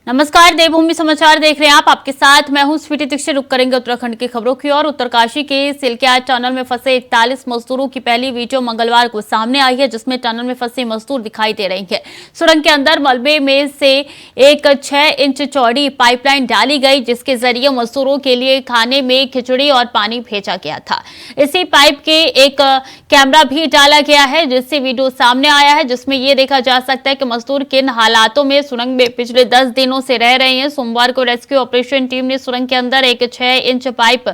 नमस्कार, देवभूमि समाचार देख रहे हैं आप। आपके साथ मैं हूं स्वीटी दीक्षित। रुक करेंगे उत्तराखंड की खबरों की ओर। उत्तरकाशी के सिलक्याट टनल में फंसे 41 मजदूरों की पहली वीडियो मंगलवार को सामने आई है, जिसमें टनल में फंसे मजदूर दिखाई दे रही है। सुरंग के अंदर मलबे में से एक 6 इंच चौड़ी पाइपलाइन डाली गई, जिसके जरिए मजदूरों के लिए खाने में खिचड़ी और पानी भेजा गया था। इसी पाइप के एक कैमरा भी डाला गया है, जिससे वीडियो सामने आया है, जिसमें यह देखा जा सकता है कि मजदूर किन हालातों में सुरंग में पिछले 10 दिनों से रह रहे हैं। सोमवार को रेस्क्यू ऑपरेशन टीम ने सुरंग के अंदर एक 6 इंच पाइप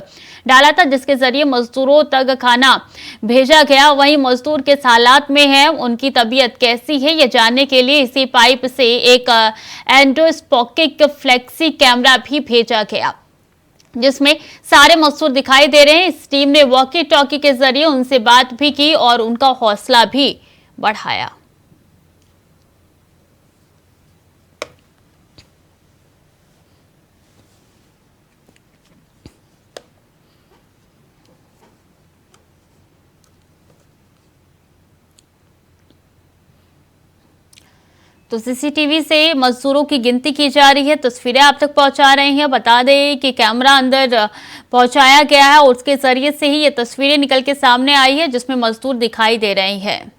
डाला था, जिसके जरिए मजदूरों तक खाना भेजा गया। वहीं मजदूर किस हालात में है, उनकी तबीयत कैसी है, यह जानने के लिए इसी पाइप से एक एंडोस्कोपिक फ्लेक्सी कैमरा भी भेजा गया, जिसमें सारे मजदूर दिखाई दे रहे हैं। इस टीम ने वॉकी टॉकी के जरिए उनसे बात भी की और उनका हौसला भी बढ़ाया। तो सीसीटीवी से मजदूरों की गिनती की जा रही है, तस्वीरें आप तक पहुंचा रहे हैं। बता दें कि कैमरा अंदर पहुंचाया गया है और उसके जरिए से ही ये तस्वीरें निकल के सामने आई है, जिसमें मजदूर दिखाई दे रहे हैं।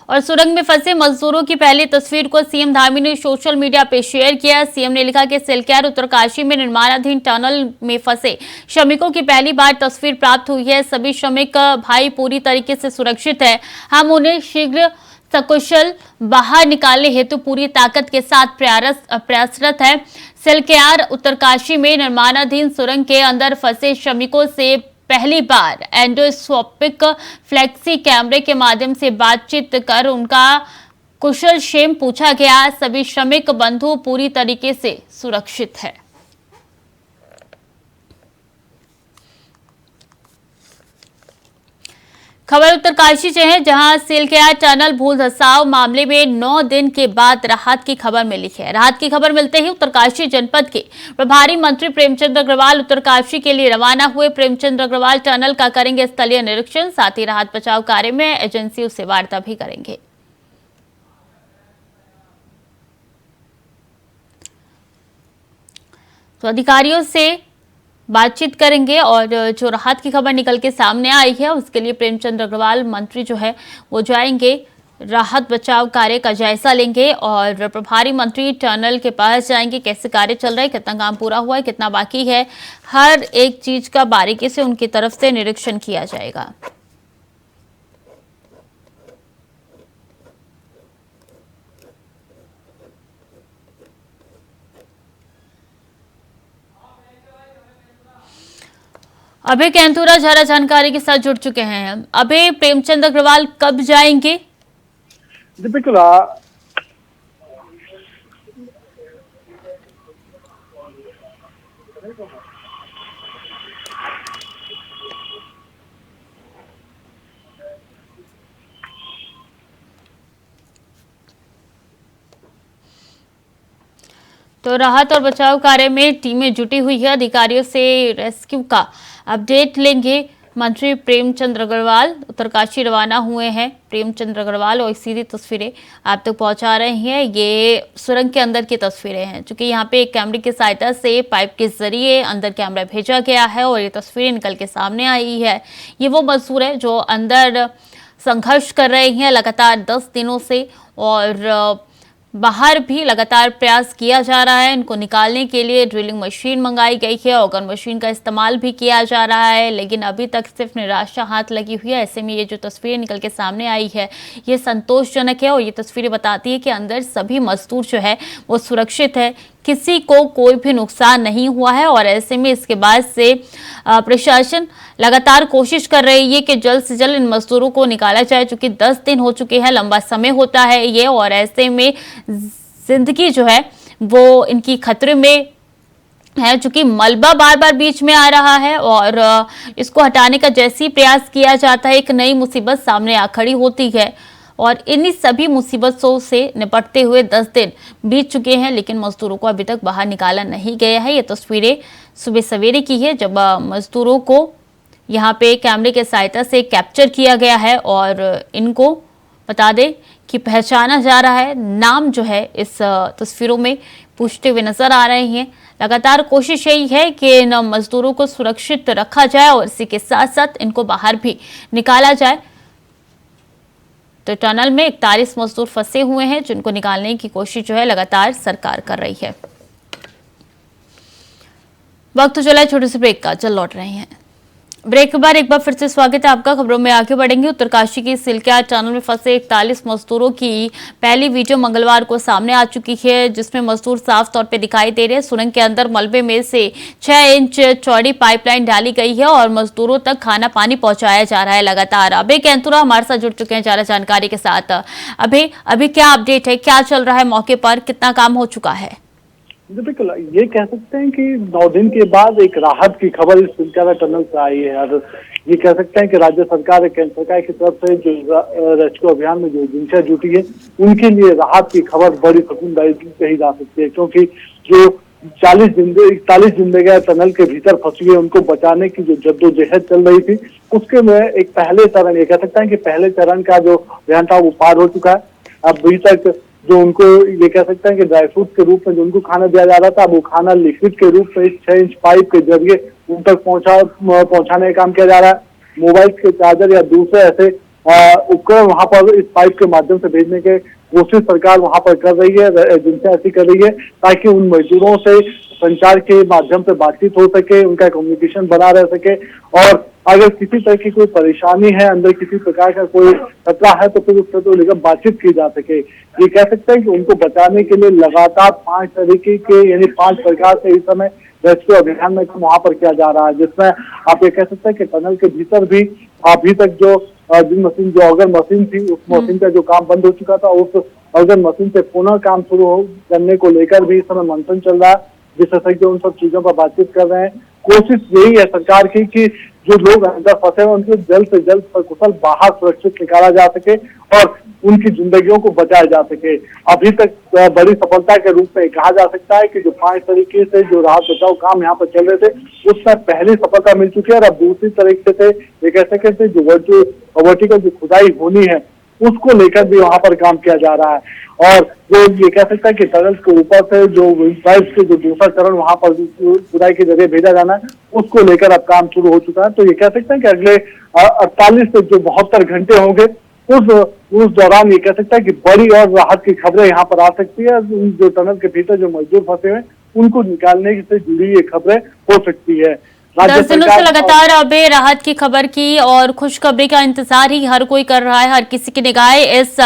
और सुरंग में फंसे मजदूरों की पहली तस्वीर को सीएम धामी ने सोशल मीडिया पे शेयर किया। सीएम ने लिखा कि सिलक्याट उत्तरकाशी में निर्माणाधीन टनल में फंसे श्रमिकों की पहली बार तस्वीर प्राप्त हुई है। सभी श्रमिक भाई पूरी तरीके से सुरक्षित है। हम उन्हें शीघ्र सकुशल बाहर निकालने हेतु पूरी ताकत के साथ प्रयासरत है। सिलक्याट उत्तरकाशी में निर्माणाधीन सुरंग के अंदर फंसे श्रमिकों से पहली बार एंडोस्कोपिक फ्लेक्सी कैमरे के माध्यम से बातचीत कर उनका कुशल क्षेम पूछा गया। सभी श्रमिक बंधु पूरी तरीके से सुरक्षित है। खबर उत्तरकाशी से है, जहां सिलक्याट टनल भूल धसाव मामले में 9 दिन के बाद राहत की खबर मिली है। राहत की खबर मिलते ही उत्तरकाशी जनपद के प्रभारी मंत्री प्रेमचंद अग्रवाल उत्तरकाशी के लिए रवाना हुए। प्रेमचंद अग्रवाल टनल का करेंगे स्थलीय निरीक्षण, साथ ही राहत बचाव कार्य में एजेंसियों से वार्ता भी करेंगे। तो अधिकारियों से बातचीत करेंगे और जो राहत की खबर निकल के सामने आई है, उसके लिए प्रेमचंद अग्रवाल मंत्री जो है वो जाएंगे, राहत बचाव कार्य का जायजा लेंगे और प्रभारी मंत्री टनल के पास जाएंगे। कैसे कार्य चल रहा है, कितना काम पूरा हुआ है, कितना बाकी है, हर एक चीज का बारीकी से उनकी तरफ से निरीक्षण किया जाएगा। अभय कैंथुरा ज्यादा जानकारी के साथ जुड़ चुके हैं। अभय, प्रेमचंद अग्रवाल कब जाएंगे? बिल्कुल तो राहत और बचाव कार्य में टीमें जुटी हुई है। अधिकारियों से रेस्क्यू का अपडेट लेंगे। मंत्री प्रेमचंद अग्रवाल उत्तरकाशी रवाना हुए हैं। प्रेमचंद अग्रवाल और सीधी तस्वीरें आप तक पहुंचा रहे हैं। ये सुरंग के अंदर की तस्वीरें हैं, क्योंकि यहाँ पे एक कैमरे की सहायता से पाइप के जरिए अंदर कैमरा भेजा गया है और ये तस्वीरें निकल के सामने आई है। ये वो मजदूर है जो अंदर संघर्ष कर रहे हैं लगातार 10 दिनों से, और बाहर भी लगातार प्रयास किया जा रहा है। इनको निकालने के लिए ड्रिलिंग मशीन मंगाई गई है, ऑर्गन मशीन का इस्तेमाल भी किया जा रहा है, लेकिन अभी तक सिर्फ निराशा हाथ लगी हुई है। ऐसे में ये जो तस्वीरें निकल के सामने आई है, ये संतोषजनक है और ये तस्वीरें बताती है कि अंदर सभी मजदूर जो है वो सुरक्षित है, किसी को कोई भी नुकसान नहीं हुआ है। और ऐसे में इसके बाद से प्रशासन लगातार कोशिश कर रही है कि जल्द से जल्द इन मजदूरों को निकाला जाए, क्योंकि 10 दिन हो चुके हैं, लंबा समय होता है ये, और ऐसे में जिंदगी जो है वो इनकी खतरे में है, चूंकि मलबा बार बार बीच में आ रहा है और इसको हटाने का जैसे ही प्रयास किया जाता है, एक नई मुसीबत सामने आ खड़ी होती है। और इन्हीं सभी मुसीबतों से निपटते हुए 10 दिन बीत चुके हैं, लेकिन मजदूरों को अभी तक बाहर निकाला नहीं गया है। ये तस्वीरें सुबह सवेरे की है, जब मजदूरों को यहाँ पे कैमरे के सहायता से कैप्चर किया गया है और इनको बता दें की पहचाना जा रहा है। नाम जो है इस तस्वीरों में पूछते हुए नजर आ रहे हैं। लगातार कोशिश यही है कि इन मजदूरों को सुरक्षित रखा जाए और इसी के साथ साथ इनको बाहर भी निकाला जाए। तो टनल में 41 मजदूर फंसे हुए हैं, जिनको निकालने की कोशिश जो है लगातार सरकार कर रही है। वक्त तो चला है छोटे से ब्रेक का, चल लौट रहे हैं। ब्रेक के बाद एक बार फिर से स्वागत है आपका। खबरों में आगे बढ़ेंगे। उत्तरकाशी की सिलक्या टनल में फंसे 41 मजदूरों की पहली वीडियो मंगलवार को सामने आ चुकी है, जिसमें मजदूर साफ तौर पे दिखाई दे रहे हैं। सुरंग के अंदर मलबे में से 6 इंच चौड़ी पाइपलाइन डाली गई है और मजदूरों तक खाना पानी पहुंचाया जा रहा है लगातार। अभी कैंतुरा हमारे साथ जुड़ चुके हैं ज्यादा जानकारी के साथ। अभी क्या अपडेट है, क्या चल रहा है मौके पर, कितना काम हो चुका है? बिल्कुल, ये कह सकते हैं कि 9 दिन के बाद एक राहत की खबर इस सिलक्या टनल से आई है और ये कह सकते हैं कि राज्य सरकार, केंद्र सरकार की तरफ से जो रेस्क्यू अभियान में जो एजेंसियां जुटी है, उनके लिए राहत की खबर बड़ी सकूनदायी कही जा सकती है, क्योंकि जो 41 जिंदगी टनल के भीतर फंसी है, उनको बचाने की जो जद्दोजहद चल रही थी, उसके में एक पहले चरण, ये कह सकते हैं कि पहले चरण का जो अभियान था वो पार हो चुका है। अब अभी तक जो उनको ये कह सकते हैं कि ड्राई फ्रूट के रूप में जो उनको खाना दिया जा रहा था, वो खाना लिक्विड के रूप में 6 इंच पाइप के जरिए उन तक पहुंचाने का काम किया जा रहा है। मोबाइल के चार्जर या दूसरे ऐसे उपकरण वहां पर इस पाइप के माध्यम से भेजने के कोशिश सरकार वहां पर कर रही है, एजेंसियां ऐसी कर रही है ताकि उन मजदूरों से संचार के माध्यम से बातचीत हो सके, उनका कम्युनिकेशन बना रह सके और अगर किसी तरह की कोई परेशानी है, अंदर किसी प्रकार का कोई खतरा है, तो फिर उससे तो लेकर बातचीत की जा सके। ये कह सकते हैं कि उनको बचाने के लिए लगातार 5 तरीके के यानी 5 प्रकार से इस समय रेस्क्यू अभियान में वहां पर किया जा रहा है, जिसमें आप ये कह सकते हैं कि टनल के भीतर भी अभी तक जो मशीन, जो ऑक्सीजन मशीन थी, उस मशीन का जो काम बंद हो चुका था, उस ऑक्सीजन मशीन से पुनः काम शुरू करने को लेकर भी इस समय मंथन चल रहा है। विशेषज्ञ उन सब चीजों पर बातचीत कर रहे हैं। कोशिश यही है सरकार की कि जो लोग अंदर फंसे हैं उनको जल्द से जल्द सकुशल बाहर सुरक्षित निकाला जा सके और उनकी जिंदगियों को बचाया जा सके। अभी तक बड़ी सफलता के रूप में कहा जा सकता है कि जो 5 तरीके से जो राहत बचाव काम यहाँ पर चल रहे थे, उसमें पहली सफलता मिल चुकी है और अब दूसरी तरीके से ये कह सकते हैं जो वर्टिकल जो खुदाई होनी है, उसको लेकर भी वहां पर काम किया जा रहा है। और जो ये कह सकता है कि टनल के ऊपर से जो पाइप के जो दूसरा चरण वहां पर खुदाई के जरिए भेजा जाना है, उसको लेकर अब काम शुरू हो चुका है। तो ये कह सकते हैं कि अगले 48 से जो 72 घंटे होंगे, उस दौरान ये कह सकता है कि बड़ी और राहत की खबरें यहाँ पर आ सकती है। जो टनल के भीतर जो मजदूर फंसे हुए उनको निकालने से जुड़ी ये खबरें हो सकती है। 10 दिनों से लगातार अभी राहत की खबर की और खुशखबरी का इंतजार ही हर कोई कर रहा है, हर किसी की निगाहें इस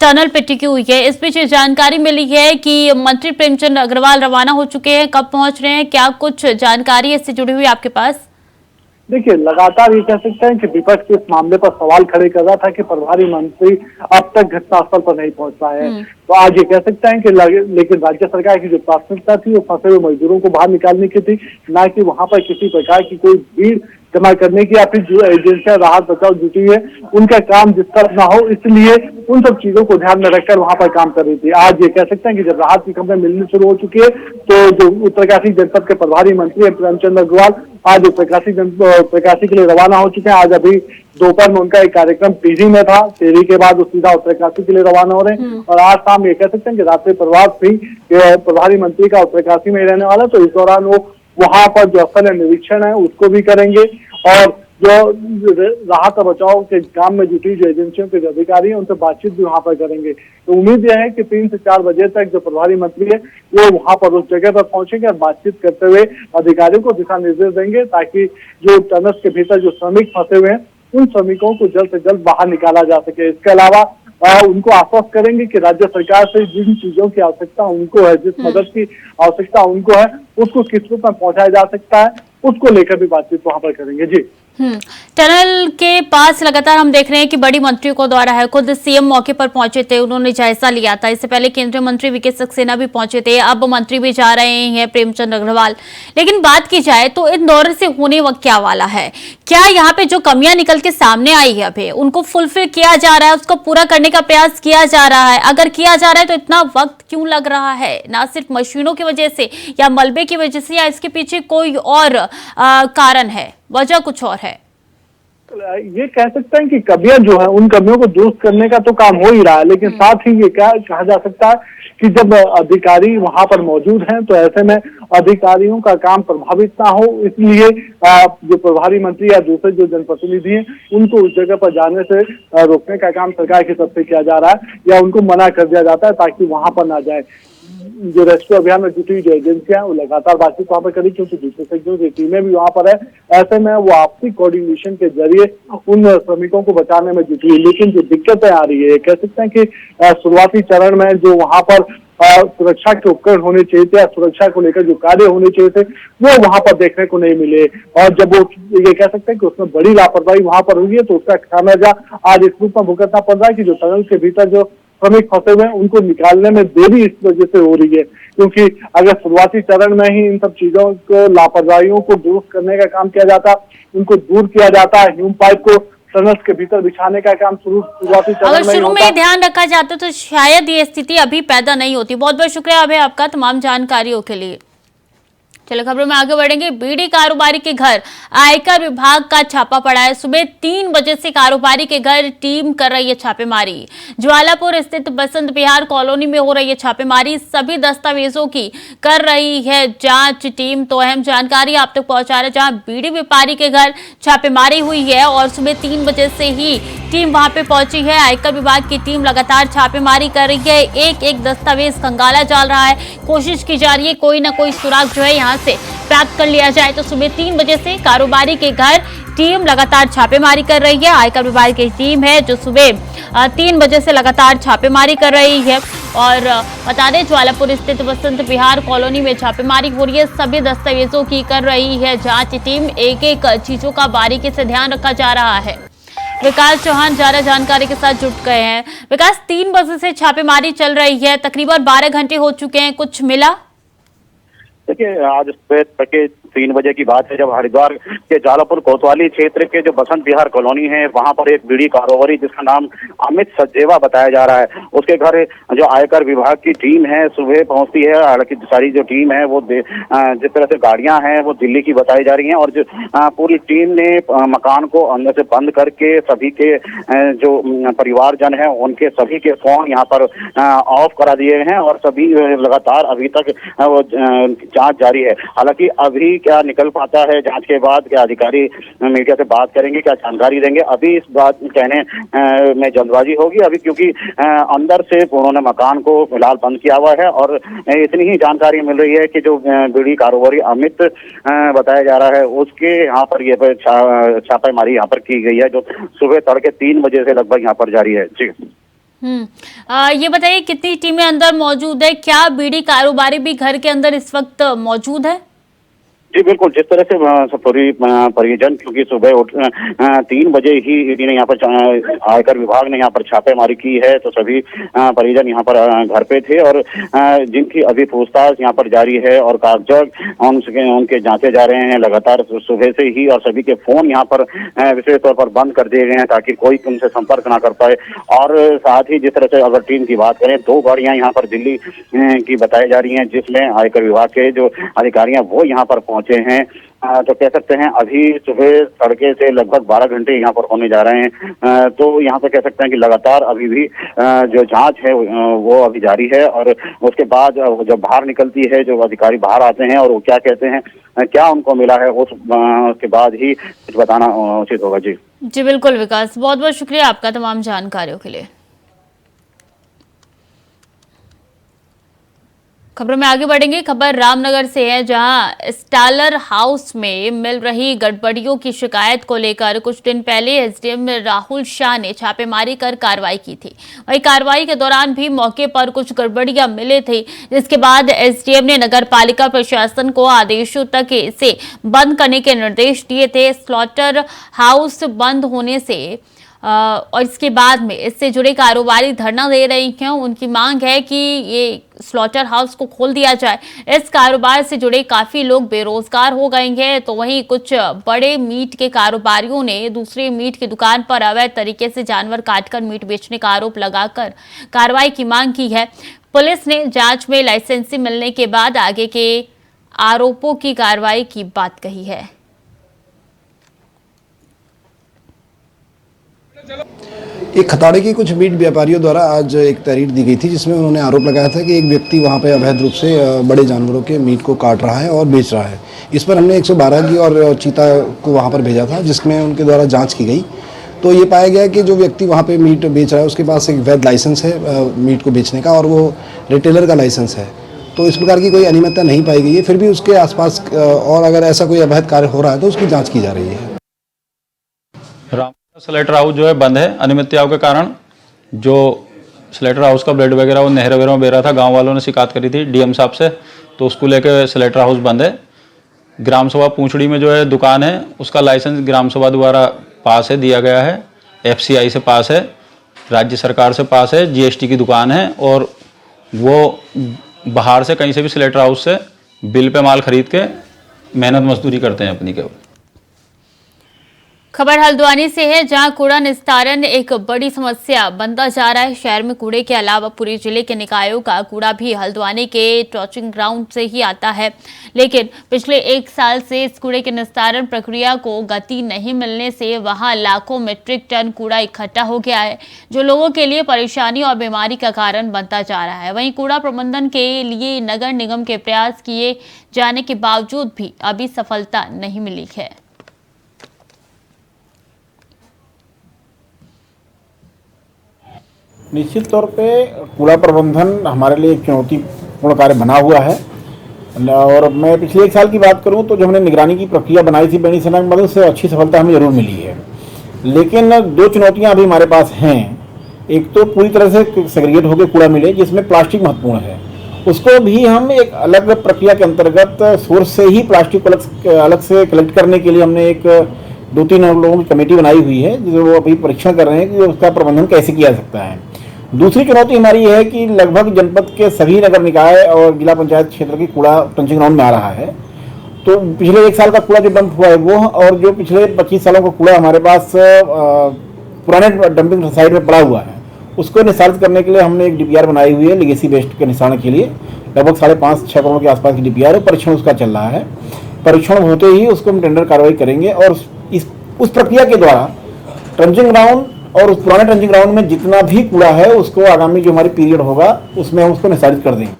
टनल पे टिकी हुई है। इस बीच जानकारी मिली है कि मंत्री प्रेमचंद अग्रवाल रवाना हो चुके हैं, कब पहुंच रहे हैं, क्या कुछ जानकारी इससे जुड़ी हुई आपके पास? देखिए, लगातार ये कह सकते हैं कि विपक्ष इस मामले पर सवाल खड़े कर रहा था कि प्रभारी मंत्री अब तक घटनास्थल पर नहीं पहुंच पाए हैं। तो आज ये कह सकते हैं कि लेकिन राज्य सरकार की जो प्राथमिकता थी वो फंसे हुए मजदूरों को बाहर निकालने की थी, ना कि वहां पर किसी प्रकार की कोई भीड़ जमा करने की या फिर जो एजेंसियां राहत बचाव जुटी है उनका काम डिस्टर्ब ना हो, इसलिए उन सब चीजों को ध्यान में रखकर वहां पर काम कर रही थी। आज ये कह सकते हैं कि जब राहत की खबरें मिलनी शुरू हो चुकी है, तो जो उत्तरकाशी जनपद के प्रभारी मंत्री प्रेमचंद अग्रवाल आज उत्तरकाशी के लिए रवाना हो चुके हैं। आज अभी दोपहर में उनका एक कार्यक्रम टिहरी में था, टिहरी के बाद वो सीधा उत्तरकाशी के लिए रवाना हो रहे हैं और आज शाम ये कह सकते हैं कि रात्रि प्रभात भी प्रभारी मंत्री का उत्तरकाशी में ही रहने वाला, तो इस दौरान वो वहां पर जो असल निरीक्षण है उसको भी करेंगे और जो राहत और बचाव के काम में जुटी जो एजेंसियों के अधिकारी हैं उनसे बातचीत भी वहां पर करेंगे। तो उम्मीद यह है कि 3 से 4 बजे तक जो प्रभारी मंत्री है वो वहां पर उस जगह पर पहुंचेंगे और बातचीत करते हुए अधिकारियों को दिशा निर्देश देंगे ताकि जो टनल के भीतर जो श्रमिक फंसे हुए हैं उन श्रमिकों को जल्द से जल्द बाहर निकाला जा सके। इसके अलावा उनको आश्वस्त करेंगे कि राज्य सरकार से जिन चीजों की आवश्यकता उनको है, जिस मदद की आवश्यकता उनको है, उसको किस रूप में पहुंचाया जा सकता है, उसको लेकर भी बातचीत वहां पर करेंगे। जी, टनल के पास लगातार हम देख रहे हैं कि बड़ी मंत्रियों को दौरा है। खुद सीएम मौके पर पहुंचे थे, उन्होंने जायजा लिया था। इससे पहले केंद्रीय मंत्री वीके सक्सेना भी पहुंचे थे, अब मंत्री भी जा रहे हैं प्रेमचंद अग्रवाल। लेकिन बात की जाए तो इन दौरे से होने वक्त क्या वाला है, क्या यहाँ पे जो कमियां निकल के सामने आई है अभी उनको फुलफिल किया जा रहा है, उसको पूरा करने का प्रयास किया जा रहा है? अगर किया जा रहा है तो इतना वक्त क्यों लग रहा है? ना सिर्फ मशीनों की वजह से या मलबे की वजह से, या इसके पीछे कोई और कारण है, वजह कुछ और है? ये कह सकते हैं कि कमियां जो है उन कमियों को दुरुस्त करने का तो काम हो ही रहा है, लेकिन साथ ही ये क्या कहा जा सकता है कि जब अधिकारी वहां पर मौजूद हैं तो ऐसे में अधिकारियों का काम प्रभावित ना हो, इसलिए जो प्रभारी मंत्री या दूसरे जो जनप्रतिनिधि हैं उनको उस जगह पर जाने से रोकने का काम सरकार की तरफ से किया जा रहा है या उनको मना कर दिया जाता है ताकि वहां पर ना जाए। जो रेस्क्यू अभियान में जुटी जो एजेंसियां वो लगातार बातचीत वहां पर करी, क्योंकि दूसरे सेक्टरों की टीमें भी वहां पर है। ऐसे में वो आपसी कोऑर्डिनेशन के जरिए उन श्रमिकों को बचाने में जुटी है। लेकिन जो दिक्कतें आ रही है, कह सकते हैं कि शुरुआती चरण में जो वहां पर सुरक्षा के उपकरण होने चाहिए थे या सुरक्षा को लेकर जो कार्य होने चाहिए थे वो वहां पर देखने को नहीं मिले, और जब वो ये कह सकते हैं कि उसमें बड़ी लापरवाही वहां पर हुई है तो उसका खामियाजा आज इस रूप में भुगतना पड़ रहा है कि जो टनल के भीतर जो श्रमिक फंसे हुए हैं उनको निकालने में देरी इस वजह से हो रही है। क्योंकि अगर शुरुआती चरण में ही इन सब चीजों को, लापरवाहियों को दुरुस्त करने का काम किया जाता, उनको दूर किया जाता, ह्यूम पाइप को टनल्स के भीतर बिछाने का काम शुरुआती चरण में अगर शुरू में ध्यान रखा जाता तो शायद ये स्थिति अभी पैदा नहीं होती। बहुत बहुत शुक्रिया अभय आपका तमाम जानकारियों के लिए। चलो खबरों में आगे बढ़ेंगे। बीड़ी कारोबारी के घर आयकर विभाग का छापा पड़ा है। सुबह 3 बजे से कारोबारी के घर टीम कर रही है छापेमारी। ज्वालापुर स्थित बसंत विहार कॉलोनी में हो रही है छापेमारी। सभी दस्तावेजों की कर रही है जांच टीम। तो अहम जानकारी आप तक पहुंचा रहे, जहां बीड़ी व्यापारी के घर छापेमारी हुई है और सुबह 3 बजे से ही टीम वहां पे पहुंची है। आयकर विभाग की टीम लगातार छापेमारी कर रही है। एक एक दस्तावेज खंगाला जा रहा है, कोशिश की जा रही है कोई ना कोई सुराग जो है यहाँ से प्राप्त कर लिया जाए। तो सुबह 3 बजे से कारोबारी के घर टीम लगातार छापेमारी कर रही है। आयकर विभाग की टीम है जो सुबह 3 बजे से लगातार छापेमारी कर रही है। और बता दें, ज्वालापुर स्थित बसंत विहार कॉलोनी में छापेमारी हो रही है। सभी दस्तावेजों की कर रही है जांच टीम। एक एक चीजों का बारीकी से ध्यान रखा जा रहा है। विकास चौहान ज्यादा जानकारी के साथ जुट गए हैं। विकास, 3 बजे से छापेमारी चल रही है, तकरीबन 12 घंटे हो चुके हैं, कुछ मिला? देखिए, आज सुबह तक 3 बजे की बात है जब हरिद्वार के ज्वालापुर कोतवाली क्षेत्र के जो बसंत विहार कॉलोनी है वहां पर एक बीड़ी कारोबारी जिसका नाम अमित सचदेवा बताया जा रहा है, उसके घर जो आयकर विभाग की टीम है सुबह पहुंचती है। हालांकि सारी जो टीम है वो जिस तरह से गाड़ियां हैं वो दिल्ली की बताई जा रही हैं और जो पूरी टीम ने मकान को अंदर से बंद करके सभी के जो परिवारजन है उनके सभी के फोन यहाँ पर ऑफ करा दिए हैं और सभी लगातार अभी तक वो जांच जारी है। हालांकि अभी क्या निकल पाता है जांच के बाद, क्या अधिकारी मीडिया से बात करेंगे, क्या जानकारी देंगे, अभी इस बात कहने में जल्दबाजी होगी अभी, क्योंकि अंदर से उन्होंने मकान को फिलहाल बंद किया हुआ है। और इतनी ही जानकारी मिल रही है कि जो बीड़ी कारोबारी अमित बताया जा रहा है उसके यहाँ पर ये छापेमारी यहाँ पर की गई है जो सुबह तड़के 3 बजे से लगभग यहाँ पर जारी है। जी ये बताइए कितनी टीमें अंदर मौजूद है? क्या बीड़ी कारोबारी भी घर के अंदर इस वक्त मौजूद है? जी बिल्कुल, जिस तरह से पूरी परिजन, क्योंकि सुबह 3 बजे ही इन्होंने यहाँ पर आयकर विभाग ने यहाँ पर छापेमारी की है तो सभी परिजन यहाँ पर घर पे थे और जिनकी अभी पूछताछ यहाँ पर जारी है और कागजात उनके जांचे जा रहे हैं लगातार सुबह से ही। और सभी के फोन यहाँ पर विशेष तौर पर बंद कर दिए गए हैं ताकि कोई उनसे संपर्क ना कर पाए। और साथ ही जिस तरह से अगर टीम की बात करें, 2 गाड़ियां यहाँ पर दिल्ली की बताई जा रही हैं जिसमें आयकर विभाग के जो अधिकारी हैं वो यहाँ पर पहुंचे हैं। तो कह सकते हैं अभी सुबह तड़के से लगभग 12 घंटे यहाँ पर होने जा रहे हैं। तो यहाँ पे कह सकते हैं कि लगातार अभी भी जो जांच है वो अभी जारी है और उसके बाद जब बाहर निकलती है, जो अधिकारी बाहर आते हैं और वो क्या कहते हैं, क्या उनको मिला है, उसके बाद ही कुछ बताना उचित होगा। जी बिल्कुल विकास, बहुत बहुत शुक्रिया आपका तमाम जानकारियों के लिए। खबरों में आगे बढ़ेंगे। खबर रामनगर से है, जहां स्टालर हाउस में मिल रही गड़बड़ियों की शिकायत को लेकर कुछ दिन पहले एसडीएम राहुल शाह ने छापेमारी कर कार्रवाई की थी। वहीं कार्रवाई के दौरान भी मौके पर कुछ गड़बड़ियां मिले थे, जिसके बाद एसडीएम ने नगर पालिका प्रशासन को आदेशों तक इसे बंद करने के निर्देश दिए थे। स्लॉटर हाउस बंद होने से और इसके बाद में इससे जुड़े कारोबारी धरना दे रहे हैं। उनकी मांग है कि ये स्लॉटर हाउस को खोल दिया जाए। इस कारोबार से जुड़े काफी लोग बेरोजगार हो गए हैं। तो वहीं कुछ बड़े मीट के कारोबारियों ने दूसरे मीट की दुकान पर अवैध तरीके से जानवर काटकर मीट बेचने का आरोप लगाकर कार्रवाई की मांग की है। पुलिस ने जांच में लाइसेंसी मिलने के बाद आगे के आरोपों की कार्रवाई की बात कही है। एक खताड़े के कुछ मीट व्यापारियों द्वारा आज एक तहरीर दी गई थी, जिसमें उन्होंने आरोप लगाया था कि एक व्यक्ति वहां पर अवैध रूप से बड़े जानवरों के मीट को काट रहा है और बेच रहा है। इस पर हमने 112 की और चीता को वहां पर भेजा था, जिसमें उनके द्वारा जांच की गई। तो ये पाया गया कि जो व्यक्ति वहां पे मीट बेच रहा है उसके पास एक वैध लाइसेंस है मीट को बेचने का, और वो रिटेलर का लाइसेंस है। तो इस प्रकार की कोई अनियमितता नहीं पाई गई है। फिर भी उसके आसपास और अगर ऐसा कोई अवैध कार्य हो रहा है तो उसकी जाँच की जा रही है। स्लेटर हाउस जो है बंद है अनियमितताओं के कारण। जो स्लेटर हाउस का ब्रेड वगैरह वो नहर वगैरह में बह रहा था, गांव वालों ने शिकायत करी थी डीएम साहब से, तो उसको लेकर स्लेटर हाउस बंद है। ग्राम सभा पूंछड़ी में जो है दुकान है, उसका लाइसेंस ग्राम सभा द्वारा पास है, दिया गया है, एफसीआई से पास है, राज्य सरकार से पास है, जीएसटी की दुकान है, और वो बाहर से कहीं से भी स्लेटर हाउस से बिल पे माल खरीद के मेहनत मजदूरी करते हैं अपनी केवल। खबर हल्द्वानी से है, जहां कूड़ा निस्तारण एक बड़ी समस्या बनता जा रहा है। शहर में कूड़े के अलावा पूरे जिले के निकायों का कूड़ा भी हल्द्वानी के ट्रॉचिंग ग्राउंड से ही आता है, लेकिन पिछले 1 साल से इस कूड़े के निस्तारण प्रक्रिया को गति नहीं मिलने से वहां लाखों मीट्रिक टन कूड़ा इकट्ठा हो गया है, जो लोगों के लिए परेशानी और बीमारी का कारण बनता जा रहा है। वहीं कूड़ा प्रबंधन के लिए नगर निगम के प्रयास किए जाने के बावजूद भी अभी सफलता नहीं मिली है। निश्चित तौर पे कूड़ा प्रबंधन हमारे लिए एक चुनौतीपूर्ण कार्य बना हुआ है। और मैं पिछले 1 साल की बात करूं तो जो हमने निगरानी की प्रक्रिया बनाई थी बेनी सेना की मदद से, अच्छी सफलता हमें जरूर मिली है। लेकिन 2 चुनौतियां अभी हमारे पास हैं। एक तो पूरी तरह से सेग्रीगेट होकर कूड़ा मिले, जिसमें प्लास्टिक महत्वपूर्ण है। उसको भी हम एक अलग प्रक्रिया के अंतर्गत सोर्स से ही प्लास्टिक को अलग से कलेक्ट करने के लिए हमने एक 2-3 लोगों की कमेटी बनाई हुई है, जो वो अभी परीक्षण कर रहे हैं कि उसका प्रबंधन कैसे किया जा सकता है। दूसरी चुनौती हमारी ये है कि लगभग जनपद के सभी नगर निकाय और जिला पंचायत क्षेत्र की कूड़ा ट्रंचिंग ग्राउंड में आ रहा है। तो पिछले 1 साल का कूड़ा जो डंप हुआ है वो, और जो पिछले 25 सालों का कूड़ा हमारे पास पुराने डंपिंग साइट में पड़ा हुआ है, उसको निस्तारित करने के लिए हमने एक डीपीआर बनाई हुई है लीगेसी वेस्ट के निस्तारण के लिए। लगभग 5.5-6 करोड़ के आसपास की डीपीआर है। परीक्षण उसका चल रहा है। परीक्षण होते ही उसको हम टेंडर कार्रवाई करेंगे, और उस प्रक्रिया के द्वारा ट्रंचिंग ग्राउंड और उस पुराने ट्रंचिंग ग्राउंड में जितना भी कूड़ा है उसको आगामी जो हमारी पीरियड होगा उसमें हम उसको निस्तारित कर देंगे।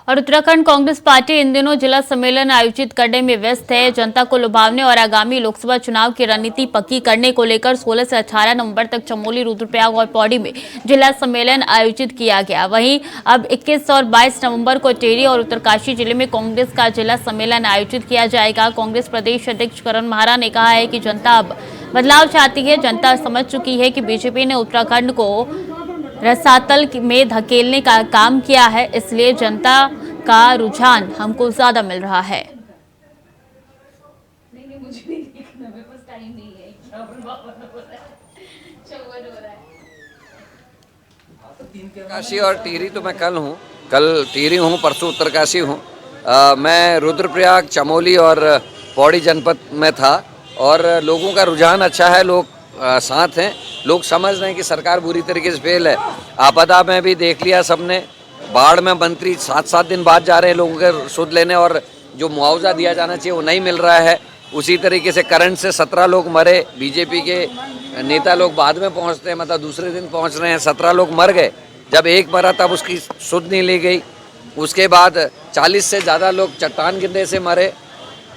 और उत्तराखंड कांग्रेस पार्टी इन दिनों जिला सम्मेलन आयोजित करने में व्यस्त है। जनता को लुभावने और आगामी लोकसभा चुनाव की रणनीति पक्की करने को लेकर 16 से 18 नवंबर तक चमोली, रुद्रप्रयाग और पौड़ी में जिला सम्मेलन आयोजित किया गया। वहीं अब 21 और 22 नवंबर को टिहरी और उत्तरकाशी जिले में कांग्रेस का जिला सम्मेलन आयोजित किया जाएगा। कांग्रेस प्रदेश अध्यक्ष करण महारा ने कहा है कि जनता अब बदलाव चाहती है। जनता समझ चुकी है कि बीजेपी ने उत्तराखंड को रसातल में धकेलने का काम किया है, इसलिए जनता का रुझान हमको ज्यादा मिल रहा है। उत्तरकाशी और टिहरी तो मैं कल हूँ, कल टिहरी हूँ, परसों उत्तरकाशी हूँ। मैं रुद्रप्रयाग, चमोली और पौड़ी जनपद में था, और लोगों का रुझान अच्छा है। लोग साथ हैं, लोग समझ रहे हैं कि सरकार बुरी तरीके से फेल है। आपदा में भी देख लिया सबने, बाढ़ में मंत्री 7-7 दिन बाद जा रहे हैं लोगों के सुध लेने, और जो मुआवजा दिया जाना चाहिए वो नहीं मिल रहा है। उसी तरीके से करंट से 17 लोग मरे। बीजेपी के नेता लोग बाद में पहुंचते हैं, मतलब दूसरे दिन पहुंच रहे हैं। 17 लोग मर गए। जब एक मरा तब उसकी सुध नहीं ली गई। उसके बाद 40 से ज़्यादा लोग चट्टान गिरने से मरे।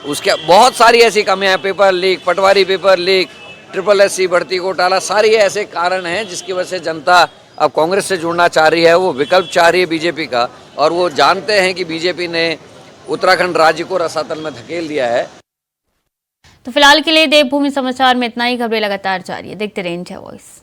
उसके बहुत सारी ऐसी कमियां हैं, पेपर लीक, पटवारी पेपर लीक, SSC भर्ती घोटाला, सारी ऐसे कारण हैं जिसकी वजह से जनता अब कांग्रेस से जुड़ना चाह रही है। वो विकल्प चाह रही है बीजेपी का, और वो जानते हैं कि बीजेपी ने उत्तराखंड राज्य को रसातल में धकेल दिया है। तो फिलहाल के लिए देवभूमि समाचार में इतना ही। खबरें लगातार जारी है, देखते रहिए इंडिया वॉइस।